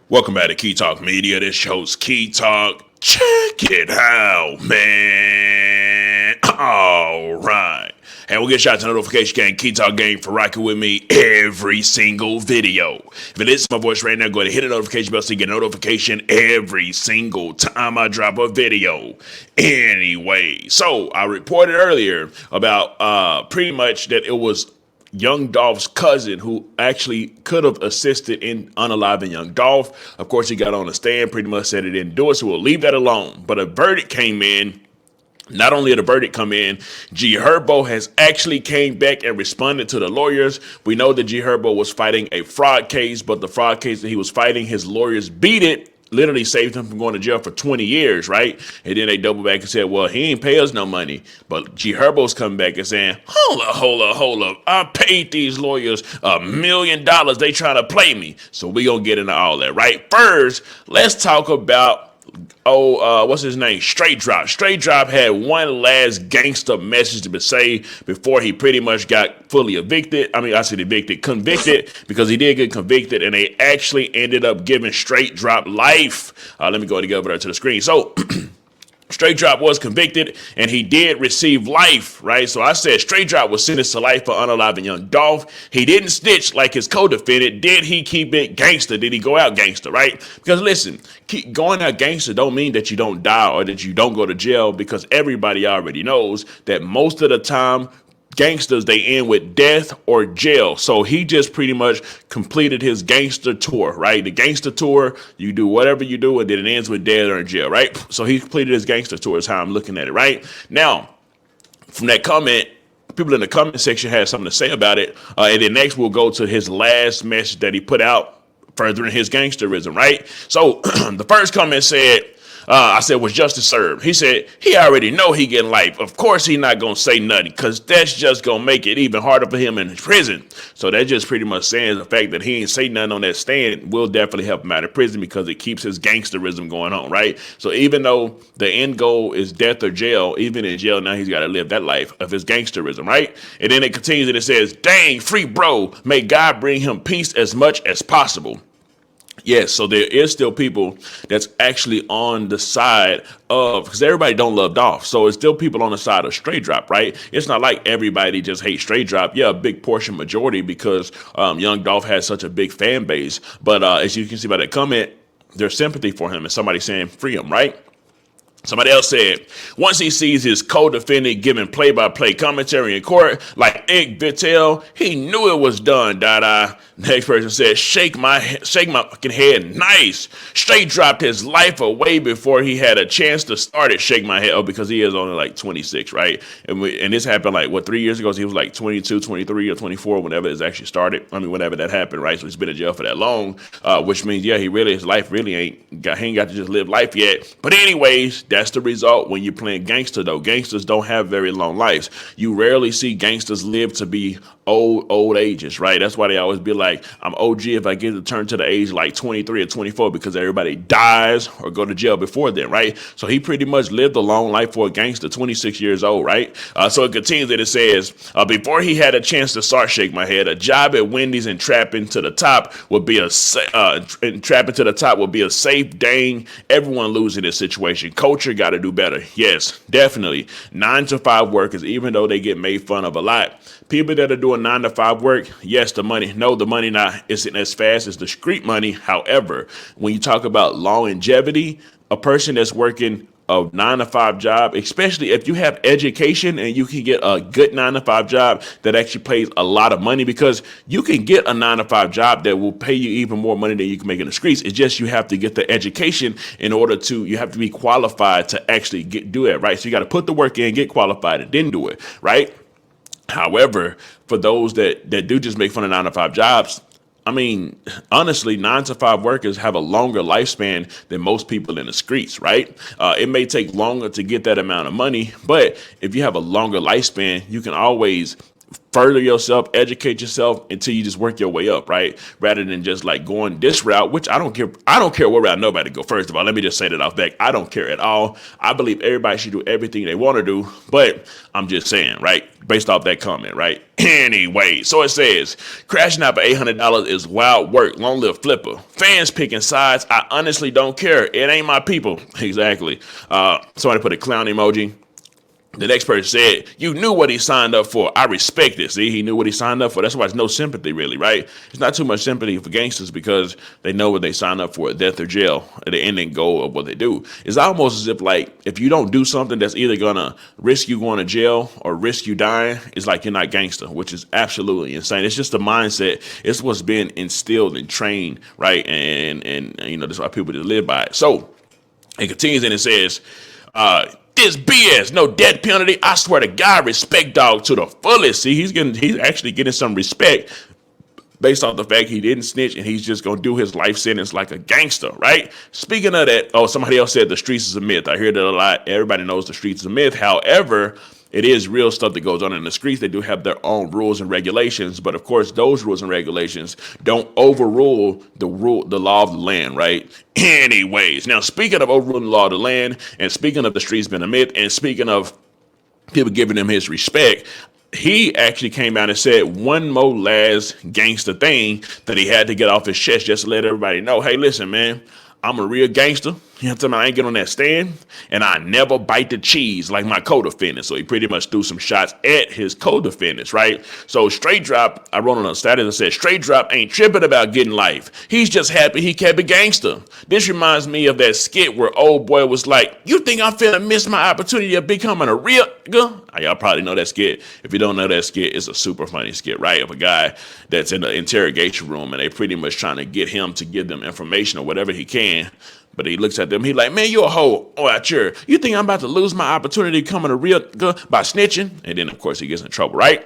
Welcome back to Key Talk Media. This show's Key Talk. Check it out, man. All right. And we'll get shout out to Notification Gang, Key Talk Gang for rocking with me every single video. If it is my voice right now, go ahead and hit the notification bell so you get a notification every single time I drop a video. Anyway, so I reported earlier about pretty much that it was Young Dolph's cousin who actually could have assisted in unaliving Young Dolph. Of course, he got on the stand, pretty much said he didn't do it, so we'll leave that alone. But a verdict came in. Not only did the verdict come in, G Herbo has actually came back and responded to the lawyers. We know that G Herbo was fighting a fraud case, but the fraud case that he was fighting, his lawyers beat it. Literally saved him from going to jail for 20 years, right? And then they double back and said, well, he ain't pay us no money. But G Herbo's coming back and saying, hold up. I paid these lawyers $1 million. They trying to play me. So we gonna get into all that, right? First, let's talk about what's his name? Straight Drop. Straight Drop had one last gangster message to say before he pretty much got fully evicted. I said evicted, convicted, because he did get convicted, and they actually ended up giving Straight Drop life. Let me go over there to the screen. So Straight Drop was convicted, and he did receive life, right? So I said Straight Drop was sentenced to life for unaliving Young Dolph. He didn't snitch like his co-defendant. Did he keep it gangster? Did he go out gangster, right? Because listen, keep going out gangster don't mean that you don't die or that you don't go to jail, because everybody already knows that most of the time gangsters, they end with death or jail. So he just pretty much completed his gangster tour, right? The gangster tour, you do whatever you do, and then it ends with death or in jail, right? So he completed his gangster tour is how I'm looking at it, right? Now, from that comment, people in the comment section had something to say about it. And then next we'll go to his last message that he put out furthering his gangsterism, right? So the first comment said, I said, was justice served? He said, he already know he getting life. Of course he not going to say nothing, because that's just going to make it even harder for him in prison. So that just pretty much saying the fact that he ain't say nothing on that stand will definitely help him out of prison, because it keeps his gangsterism going on, right? So even though the end goal is death or jail, even in jail now he's got to live that life of his gangsterism, right? And then it continues and it says, dang, free bro, may God bring him peace as much as possible. Yes, so there is still people that's actually on the side of, because everybody don't love Dolph, so it's still people on the side of Straight Drop, right? It's not like everybody just hates Straight Drop. Yeah, a big portion, majority, because Young Dolph has such a big fan base. But as you can see by that comment, there's sympathy for him, and somebody saying free him, right? Somebody else said, once he sees his co-defendant giving play-by-play commentary in court, like Nick Vittel, he knew it was done, Dada. Next person said, shake my fucking head, nice. Straight dropped his life away before he had a chance to start it, shake my head. Oh, because he is only like 26, right? And this happened like, 3 years ago? So he was like 22, 23, or 24, whenever it actually started. Whenever that happened, right? So he's been in jail for that long, which means, yeah, his life really ain't got to just live life yet. But anyways, that's the result when you're playing gangster, though. Gangsters don't have very long lives. You rarely see gangsters live to be old ages, right? That's why they always be like, I'm OG if I get to turn to the age like 23 or 24, because everybody dies or go to jail before then, right? So he pretty much lived a long life for a gangster, 26 years old, right? So it continues that it says, before he had a chance to start shake my head, a job at Wendy's and trapping to the top would be a safe dang. Everyone losing this situation. Culture got to do better. Yes, definitely. 9 to 5 workers, even though they get made fun of a lot. People that are doing 9 to 5 work, yes, the money not isn't as fast as the street money. However, when you talk about longevity, a person that's working a 9 to 5 job, especially if you have education and you can get a good 9 to 5 job that actually pays a lot of money, because you can get a 9 to 5 job that will pay you even more money than you can make in the streets. It's just you have to get the education you have to be qualified to actually do it, right? So you got to put the work in, get qualified, and then do it, right? However, for those that do just make fun of 9 to 5 jobs, honestly, 9 to 5 workers have a longer lifespan than most people in the streets, right? It may take longer to get that amount of money, but if you have a longer lifespan, you can always further yourself, educate yourself until you just work your way up, right? Rather than just like going this route, which I don't care. I don't care what route nobody go. First of all, let me just say that off back. I don't care at all. I believe everybody should do everything they want to do, but I'm just saying, right? Based off that comment, right? Anyway, so it says, crashing out for $800 is wild work. Long live Flipper. Fans picking sides. I honestly don't care. It ain't my people. Exactly. Somebody put a clown emoji. The next person said, you knew what he signed up for. I respect it. See, he knew what he signed up for. That's why there's no sympathy, really, right? It's not too much sympathy for gangsters because they know what they signed up for, death or jail, at the ending goal of what they do. It's almost as if, like, if you don't do something that's either going to risk you going to jail or risk you dying, it's like you're not gangster, which is absolutely insane. It's just a mindset. It's what's been instilled and trained, right? And you know, that's why people just live by it. So it continues and it says, this BS, no death penalty. I swear to God, respect dog to the fullest. See, he's actually getting some respect based off the fact he didn't snitch and he's just gonna do his life sentence like a gangster, right? Speaking of that, oh, somebody else said the streets is a myth. I hear that a lot. Everybody knows the streets is a myth. However, it is real stuff that goes on in the streets. They do have their own rules and regulations, but of course, those rules and regulations don't overrule the law of the land, right? Anyways, now speaking of overruling the law of the land, and speaking of the streets being a myth, and speaking of people giving him his respect, he actually came out and said one more last gangster thing that he had to get off his chest just to let everybody know, hey, listen, man, I'm a real gangster. You know what I'm saying? I ain't get on that stand, and I never bite the cheese like my co-defendant. So he pretty much threw some shots at his co-defendants, right? So Straight Drop, I wrote on a status and said, Straight Drop ain't tripping about getting life. He's just happy he kept a gangster. This reminds me of that skit where old boy was like, you think I'm finna miss my opportunity of becoming a real nigga? Y'all probably know that skit. If you don't know that skit, it's a super funny skit, right? Of a guy that's in the interrogation room, and they pretty much trying to get him to give them information or whatever he can. But he looks at them. He like, man, you a hoe. Oh, I sure. You think I'm about to lose my opportunity becoming a real nigga by snitching? And then, of course, he gets in trouble, right?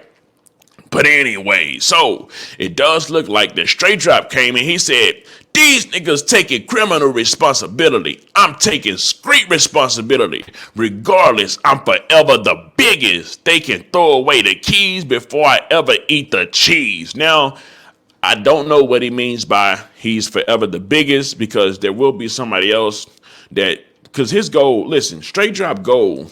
But anyway, so it does look like the Straight Drop came in. He said, these niggas taking criminal responsibility. I'm taking street responsibility. Regardless, I'm forever the biggest. They can throw away the keys before I ever eat the cheese. Now, I don't know what he means by he's forever the biggest, because there will be somebody else that, because his goal, listen, Straight Drop goal,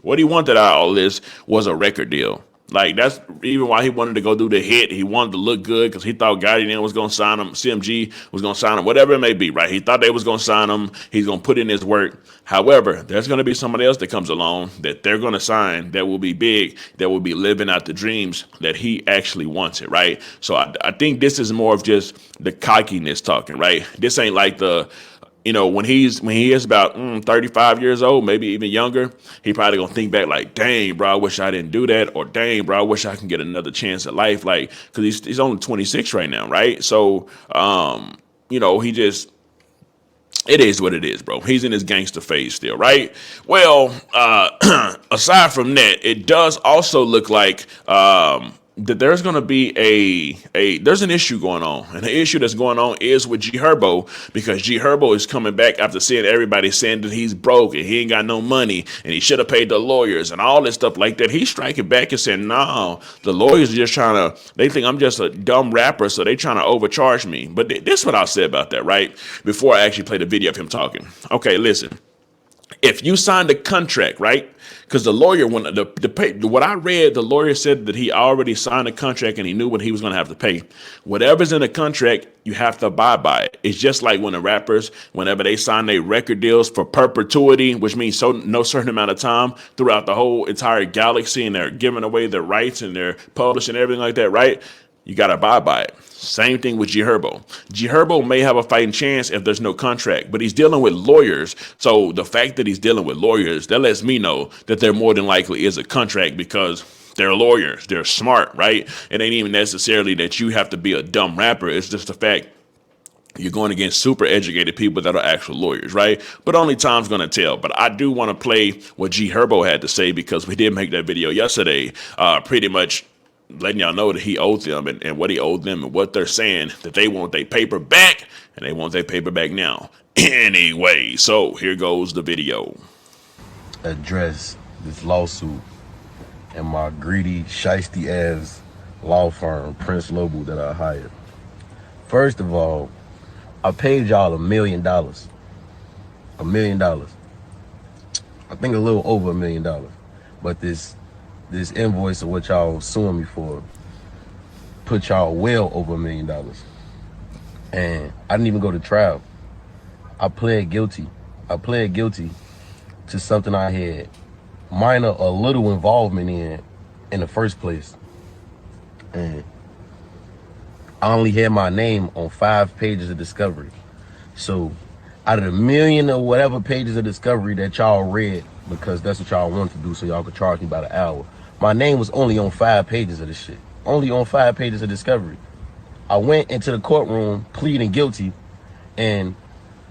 what he wanted out of all this was a record deal. Like, that's even why he wanted to go do the hit. He wanted to look good because he thought Gotti was going to sign him. CMG was going to sign him, whatever it may be, right? He thought they was going to sign him. He's going to put in his work. However, there's going to be somebody else that comes along that they're going to sign that will be big, that will be living out the dreams that he actually wants it, right? So I think this is more of just the cockiness talking, right? This ain't like the... You know, when he is about 35 years old, maybe even younger, he probably gonna think back like, dang, bro, I wish I didn't do that, or dang, bro, I wish I can get another chance at life, like, because he's only 26 right now, right? So, you know, he just, it is what it is, bro. He's in his gangster phase still, right? Well, aside from that, it does also look like that there's going to be there's an issue going on, and the issue that's going on is with G Herbo, because G Herbo is coming back after seeing everybody saying that he's broke and he ain't got no money and he should have paid the lawyers and all this stuff like that. He's striking back and saying, no, the lawyers are just trying to, they think I'm just a dumb rapper, so they trying to overcharge me. But this is what I'll say about that, right? Before I actually play the video of him talking. Okay, listen. If you signed a contract, right? Because the lawyer, when what I read, the lawyer said that he already signed a contract and he knew what he was going to have to pay. Whatever's in the contract, you have to abide by it. It's just like when the rappers, whenever they sign their record deals for perpetuity, which means no certain amount of time throughout the whole entire galaxy, and they're giving away their rights and they're publishing everything like that, right? You got to abide by it. Same thing with G Herbo. G Herbo may have a fighting chance if there's no contract, but he's dealing with lawyers. So the fact that he's dealing with lawyers, that lets me know that there more than likely is a contract, because they're lawyers. They're smart, right? It ain't even necessarily that you have to be a dumb rapper. It's just the fact you're going against super educated people that are actual lawyers, right? But only time's going to tell. But I do want to play what G Herbo had to say, because we did make that video yesterday, pretty much letting y'all know that he owed them and what he owed them, and what they're saying, that they want their paper back, and they want their paper back now. Anyway, so here goes the video. Address this lawsuit and my greedy, shiesty ass law firm, Prince Noble, that I hired. First of all, I paid y'all $1 million. $1 million. I think a little over $1 million. But this invoice of what y'all suing me for put y'all well over $1 million. And I didn't even go to trial. I pled guilty. I pled guilty to something I had minor or little involvement in the first place. And I only had my name on 5 pages of discovery. So out of the million or whatever pages of discovery that y'all read, because that's what y'all wanted to do so y'all could charge me by the hour, my name was only on 5 pages of this shit. Only on 5 pages of discovery. I went into the courtroom pleading guilty, and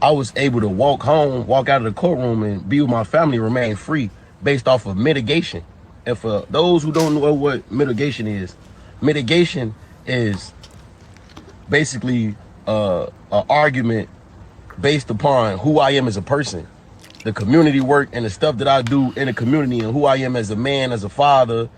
I was able to walk out of the courtroom and be with my family, remain free based off of mitigation. And for those who don't know what mitigation is basically an argument based upon who I am as a person, the community work and the stuff that I do in the community, and who I am as a man, as a father,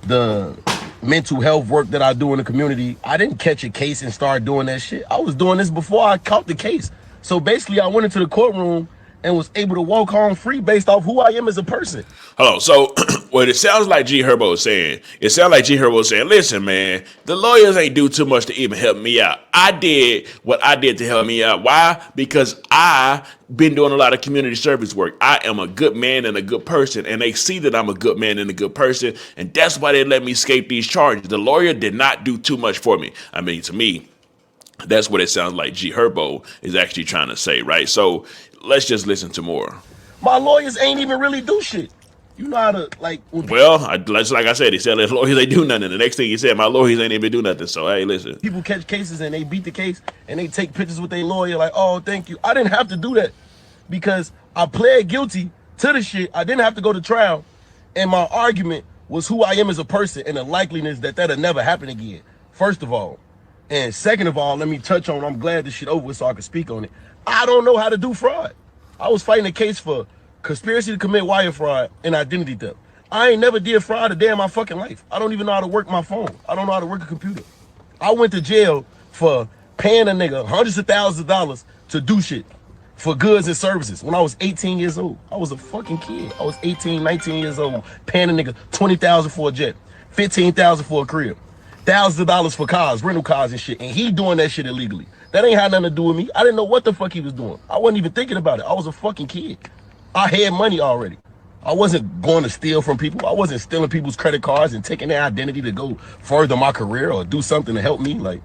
the mental health work that I do in the community. I didn't catch a case and start doing that shit. I was doing this before I caught the case. So basically, I went into the courtroom and was able to walk home free based off who I am as a person. Hello. So, what it sounds like G Herbo is saying, it sounds like G Herbo is saying, listen, man, the lawyers ain't do too much to even help me out. I did what I did to help me out. Why? Because I been doing a lot of community service work. I am a good man and a good person, and they see that I'm a good man and a good person, and that's why they let me escape these charges. The lawyer did not do too much for me. I mean, to me, that's what it sounds like G Herbo is actually trying to say, right? So let's just listen to more. My lawyers ain't even really do shit. You know how to, like... Well, like I said, he said his lawyers ain't do nothing. And the next thing he said, my lawyers ain't even do nothing. So, hey, listen. People catch cases and they beat the case and they take pictures with their lawyer like, oh, thank you. I didn't have to do that because I pled guilty to the shit. I didn't have to go to trial. And my argument was who I am as a person and the likeliness that that'll never happen again, first of all. And second of all, let me touch on, I'm glad this shit over with so I can speak on it. I don't know how to do fraud. I was fighting a case for conspiracy to commit wire fraud and identity theft. I ain't never did fraud a day in my fucking life. I don't even know how to work my phone. I don't know how to work a computer. I went to jail for paying a nigga hundreds of thousands of dollars to do shit for goods and services when I was 18 years old. I was a fucking kid. I was 18, 19 years old, paying a nigga $20,000 for a jet, $15,000 for a crib, thousands of dollars for cars, rental cars and shit, and he doing that shit illegally. That ain't had nothing to do with me. I didn't know what the fuck he was doing. I wasn't even thinking about it. I was a fucking kid. I had money already. I wasn't going to steal from people. I wasn't stealing people's credit cards and taking their identity to go further my career or do something to help me. Like,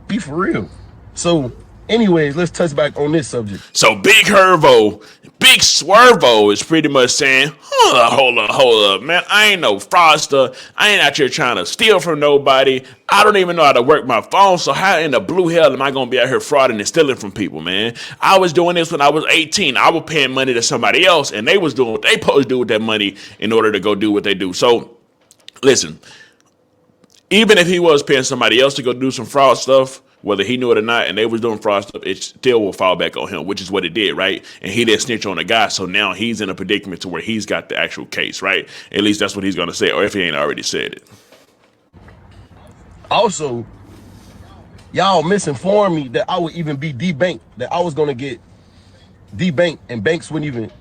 be for real. So, anyways, let's touch back on this subject. So Big Herbo, Big Swervo is pretty much saying, hold up, man. I ain't no fraudster. I ain't out here trying to steal from nobody. I don't even know how to work my phone. So how in the blue hell am I going to be out here frauding and stealing from people, man? I was doing this when I was 18. I was paying money to somebody else, and they was doing what they supposed to do with that money in order to go do what they do. So, listen, even if he was paying somebody else to go do some fraud stuff, whether he knew it or not, and they was doing fraud stuff, it still will fall back on him, which is what it did, right? And he didn't snitch on the guy, so now he's in a predicament to where he's got the actual case, right? At least that's what he's going to say, or if he ain't already said it. Also, y'all misinformed me that I would even be debanked, that I was going to get debanked, and banks wouldn't even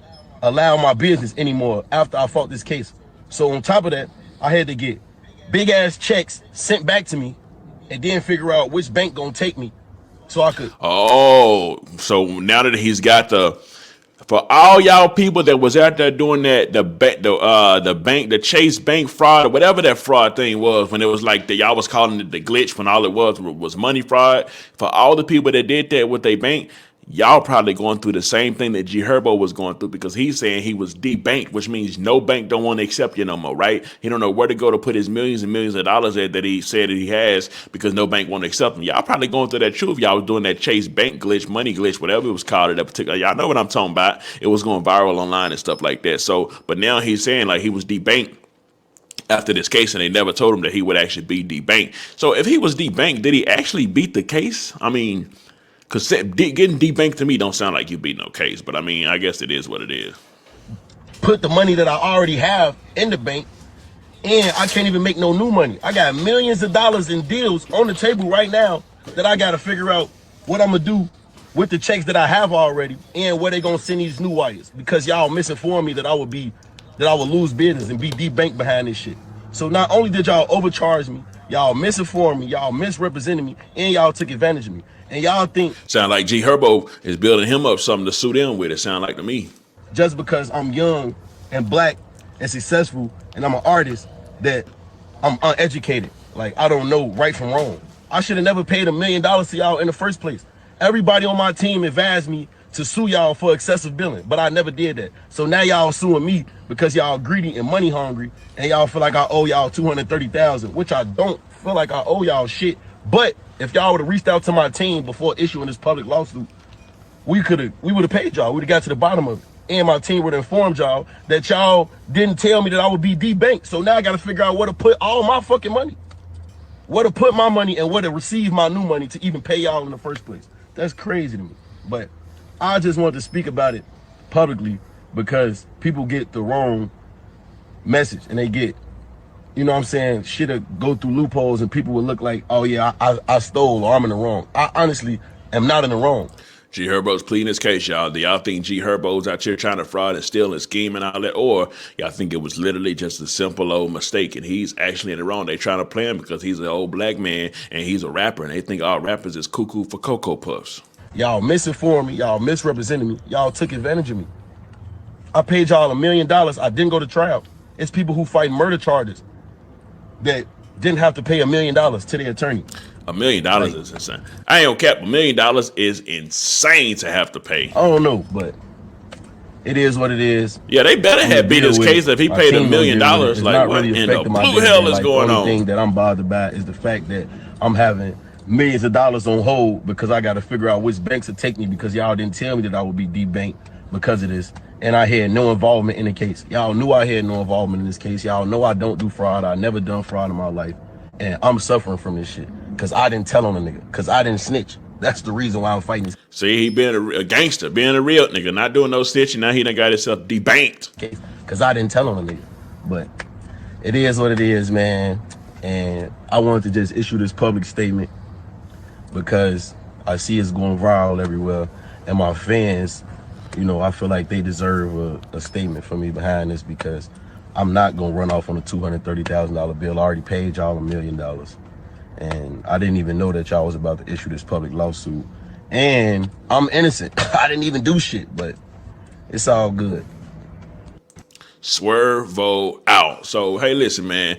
allow my business anymore after I fought this case. So on top of that, I had to get big ass checks sent back to me and then figure out which bank gonna take me so I could. Oh, so now that he's got for all y'all people that was out there doing that, the Chase Bank fraud or whatever that fraud thing was, when it was like y'all was calling it the glitch, when all it was money fraud. For all the people that did that with their bank, y'all probably going through the same thing that G Herbo was going through, because he's saying he was debanked, which means no bank don't want to accept you no more, right? He don't know where to go to put his millions and millions of dollars that he said that he has, because no bank want to accept him. Y'all probably going through that too if y'all was doing that Chase Bank glitch, money glitch, whatever it was called at that particular. Y'all know what I'm talking about. It was going viral online and stuff like that. So, but now he's saying like he was debanked after this case, and they never told him that he would actually be debanked. So if he was debanked, did he actually beat the case? I mean, because getting debanked to me don't sound like you beat no case, but I mean, I guess it is what it is. Put the money that I already have in the bank And I can't even make no new money. I got millions of dollars in deals on the table right now that I got to figure out what I'm going to do with the checks that I have already and where they going to send these new wires, because y'all misinformed me that I would lose business and be debanked behind this shit. So not only did y'all overcharge me, y'all misinformed me, y'all misrepresented me, and y'all took advantage of me. And y'all think Sound like G Herbo is building him up something to suit in with. It sound like to me. just because I'm young and black and successful and I'm an artist that I'm uneducated. Like, I don't know right from wrong. I should have never paid $1 million to y'all in the first place. Everybody on my team advised me to sue y'all for excessive billing, but I never did that. So now y'all suing me because y'all greedy and money hungry, and y'all feel like I owe y'all $230,000, which I don't feel like I owe y'all shit. But if y'all would have reached out to my team before issuing this public lawsuit, we would have paid y'all. We'd have got to the bottom of it. And my team would have informed y'all that y'all didn't tell me that I would be debanked. So now I got to figure out where to put all my fucking money. Where to put my money and where to receive my new money to even pay y'all in the first place. That's crazy to me. But I just wanted to speak about it publicly because people get the wrong message and they get, you know what I'm saying, shit will go through loopholes and people will look like, oh yeah, I stole or I'm in the wrong. I honestly am not in the wrong. G Herbo's pleading his case, y'all. Do y'all think G Herbo's out here trying to fraud and steal and scheme and all that? Or y'all think it was literally just a simple old mistake and he's actually in the wrong? They trying to play him because he's an old black man and he's a rapper and they think all rappers is cuckoo for Cocoa Puffs. Y'all misinformed me. Y'all misrepresented me. Y'all took advantage of me. I paid y'all $1 million. I didn't go to trial. It's people who fight murder charges that didn't have to pay $1 million to their attorney. $1 million is insane. I ain't gonna cap. $1 million is insane to have to pay. I don't know, but it is what it is. Yeah, they better have beat his case if he paid $1 million. Like, what in the blue hell is going on? The only thing that I'm bothered by is the fact that I'm having millions of dollars on hold because I got to figure out which banks will take me because y'all didn't tell me that I would be debanked because of this. And I had no involvement in the case. Y'all knew I had no involvement in this case. Y'all know I don't do fraud. I never done fraud in my life. And I'm suffering from this shit because I didn't tell on a nigga, because I didn't snitch. That's the reason why I'm fighting this. See, he being a gangster, being a real nigga, not doing no snitching. Now he done got himself debanked. Case because I didn't tell on a nigga. But it is what it is, man. And I wanted to just issue this public statement because I see it's going viral everywhere. And my fans, you know, I feel like they deserve a statement from me behind this because I'm not going to run off on a $230,000 bill. I already paid y'all $1 million. And I didn't even know that y'all was about to issue this public lawsuit. And I'm innocent. I didn't even do shit, but it's all good. Swervo out. So, hey, listen, man.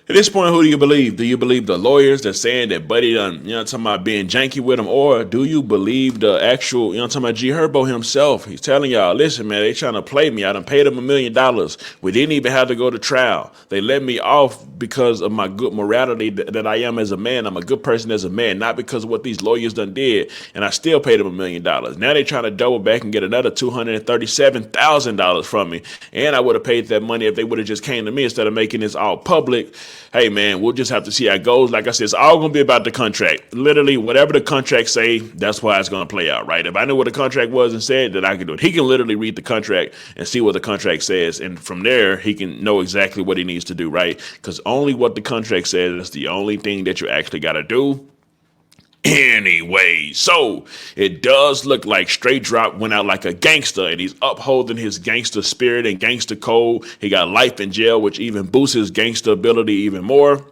At this point, who do you believe? Do you believe the lawyers that's saying that Buddy done, you know, talking about being janky with him? Or do you believe the actual, you know, talking about G Herbo himself? He's telling y'all, listen, man, they trying to play me. I done paid them $1 million. We didn't even have to go to trial. They let me off because of my good morality that I am as a man. I'm a good person as a man, not because of what these lawyers done did. And I still paid them $1 million. Now they trying to double back and get another $237,000 from me. And I would have paid that money if they would have just came to me instead of making this all public. Hey, man, we'll just have to see how it goes. Like I said, it's all going to be about the contract. Literally, whatever the contract say, that's why it's going to play out, right? If I knew what the contract was and said, then I could do it. He can literally read the contract and see what the contract says. And from there, he can know exactly what he needs to do, right? Because only what the contract says is the only thing that you actually got to do. Anyway, so it does look like Straight Drop went out like a gangster and he's upholding his gangster spirit and gangster code. He got life in jail, which even boosts his gangster ability even more.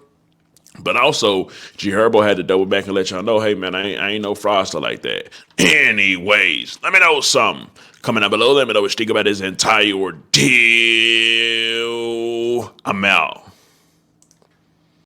But also, G Herbo had to double back and let y'all know, hey, man, I ain't no fraudster like that. Anyways, let me know something. Coming down below, let me know what you think about this entire ordeal. I'm out.